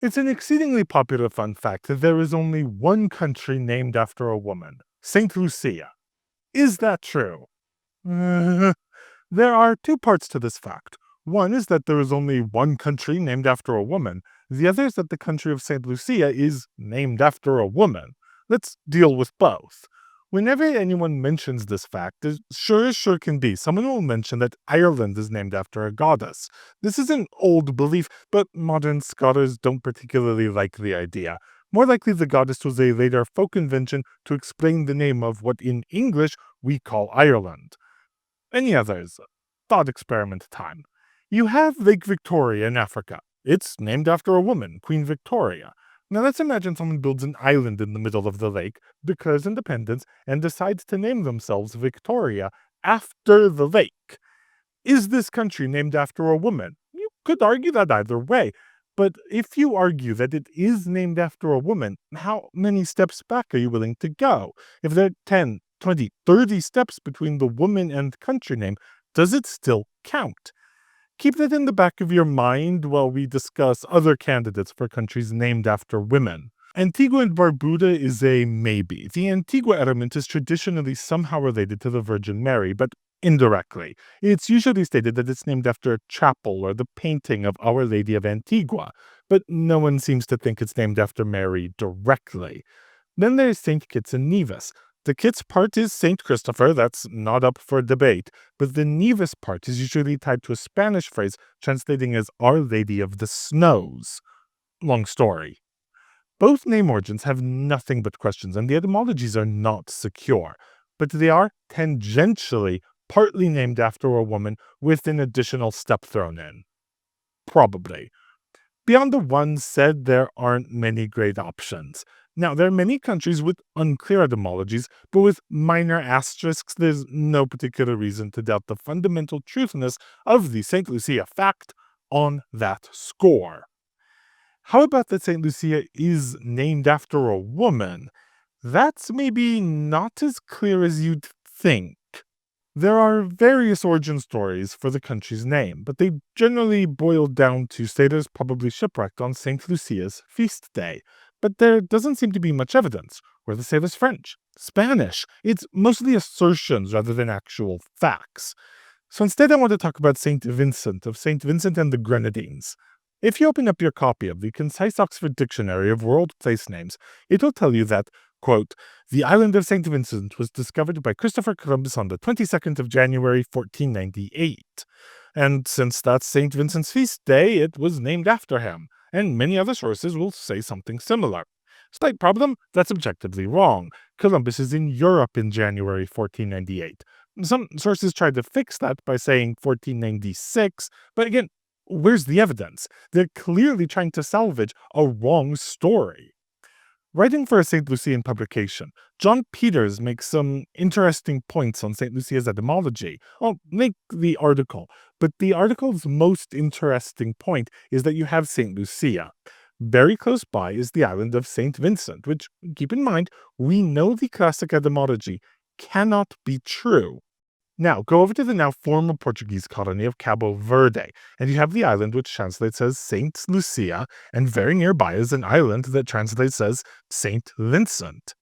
It's an exceedingly popular fun fact that there is only one country named after a woman, St. Lucia. Is that true? Uh, there are two parts to this fact. One is that there is only one country named after a woman. The other is that the country of St. Lucia is named after a woman. Let's deal with both. Whenever anyone mentions this fact, as sure can be, someone will mention that Ireland is named after a goddess. This is an old belief, but modern scholars don't particularly like the idea. More likely, the goddess was a later folk invention to explain the name of what in English we call Ireland. Any others? Thought experiment time. You have Lake Victoria in Africa. It's named after a woman, Queen Victoria. Now let's imagine someone builds an island in the middle of the lake, declares independence, and decides to name themselves Victoria after the lake. Is this country named after a woman? You could argue that either way. But if you argue that it is named after a woman, how many steps back are you willing to go? If there are 10, 20, 30 steps between the woman and country name, does it still count? Keep that in the back of your mind while we discuss other candidates for countries named after women. Antigua and Barbuda is a maybe. The Antigua element is traditionally somehow related to the Virgin Mary, but indirectly. It's usually stated that it's named after a chapel or the painting of Our Lady of Antigua, but no one seems to think it's named after Mary directly. Then there's St. Kitts and Nevis. The Kitts part is St. Christopher, that's not up for debate, but the Nevis part is usually tied to a Spanish phrase translating as Our Lady of the Snows. Long story. Both name origins have nothing but questions, and the etymologies are not secure, but they are tangentially partly named after a woman with an additional step thrown in. Probably. Beyond the one said, there aren't many great options. Now, there are many countries with unclear etymologies, but with minor asterisks, there's no particular reason to doubt the fundamental truthiness of the St. Lucia fact on that score. How about that St. Lucia is named after a woman? That's maybe not as clear as you'd think. There are various origin stories for the country's name, but they generally boil down to sailors probably shipwrecked on St. Lucia's feast day. But there doesn't seem to be much evidence. Were the sailors French? Spanish? It's mostly assertions rather than actual facts. So instead I want to talk about St. Vincent of St. Vincent and the Grenadines. If you open up your copy of the Concise Oxford Dictionary of World Place Names, it will tell you that, quote, the island of St. Vincent was discovered by Christopher Columbus on the 22nd of January, 1498. And since that's St. Vincent's feast day, it was named after him, and many other sources will say something similar. Slight problem, that's objectively wrong. Columbus is in Europe in January 1498. Some sources tried to fix that by saying 1496, but again, where's the evidence? They're clearly trying to salvage a wrong story. Writing for a St. Lucian publication, John Peters makes some interesting points on St. Lucia's etymology. I'll link the article, but the article's most interesting point is that you have St. Lucia. Very close by is the island of St. Vincent, which, keep in mind, we know the classic etymology cannot be true. Now, go over to the now former Portuguese colony of Cabo Verde, and you have the island which translates as Saint Lucia, and very nearby is an island that translates as Saint Vincent.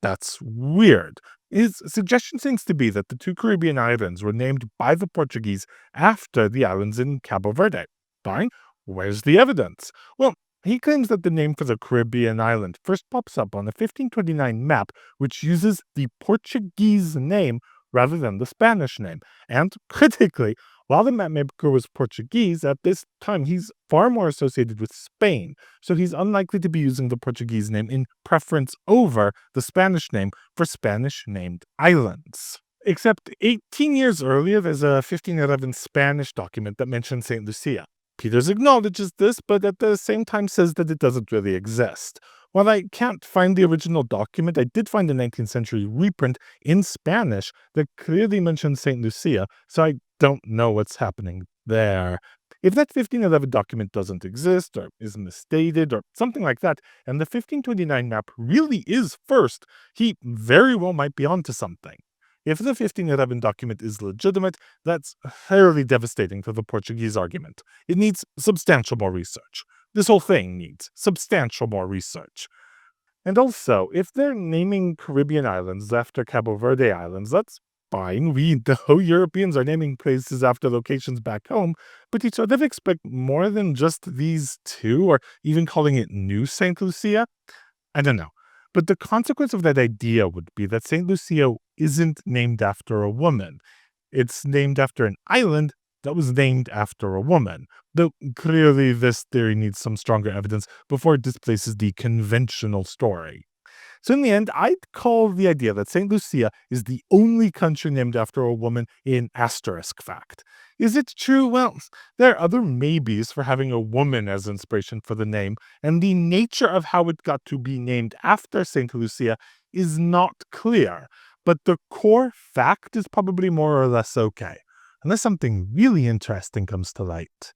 That's weird. His suggestion seems to be that the two Caribbean islands were named by the Portuguese after the islands in Cabo Verde. Fine, where's the evidence? Well, he claims that the name for the Caribbean island first pops up on a 1529 map, which uses the Portuguese name rather than the Spanish name. And critically, while the mapmaker was Portuguese, at this time he's far more associated with Spain, so he's unlikely to be using the Portuguese name in preference over the Spanish name for Spanish-named islands. Except 18 years earlier, there's a 1511 Spanish document that mentions St. Lucia. Peters acknowledges this, but at the same time says that it doesn't really exist. While I can't find the original document, I did find a 19th century reprint in Spanish that clearly mentions St. Lucia, so I don't know what's happening there. If that 1511 document doesn't exist, or is misdated, or something like that, and the 1529 map really is first, he very well might be onto something. If the 1511 document is legitimate, that's fairly devastating to the Portuguese argument. It needs substantial more research. This whole thing needs substantial more research. And also, if they're naming Caribbean islands after Cabo Verde Islands, that's fine. We know Europeans are naming places after locations back home, but you sort of expect more than just these two, or even calling it New St. Lucia? I don't know. But the consequence of that idea would be that St. Lucia isn't named after a woman. It's named after an island that was named after a woman. Though clearly this theory needs some stronger evidence before it displaces the conventional story. So in the end, I'd call the idea that St. Lucia is the only country named after a woman an asterisk fact. Is it true? Well, there are other maybes for having a woman as inspiration for the name, and the nature of how it got to be named after St. Lucia is not clear. But the core fact is probably more or less okay, unless something really interesting comes to light.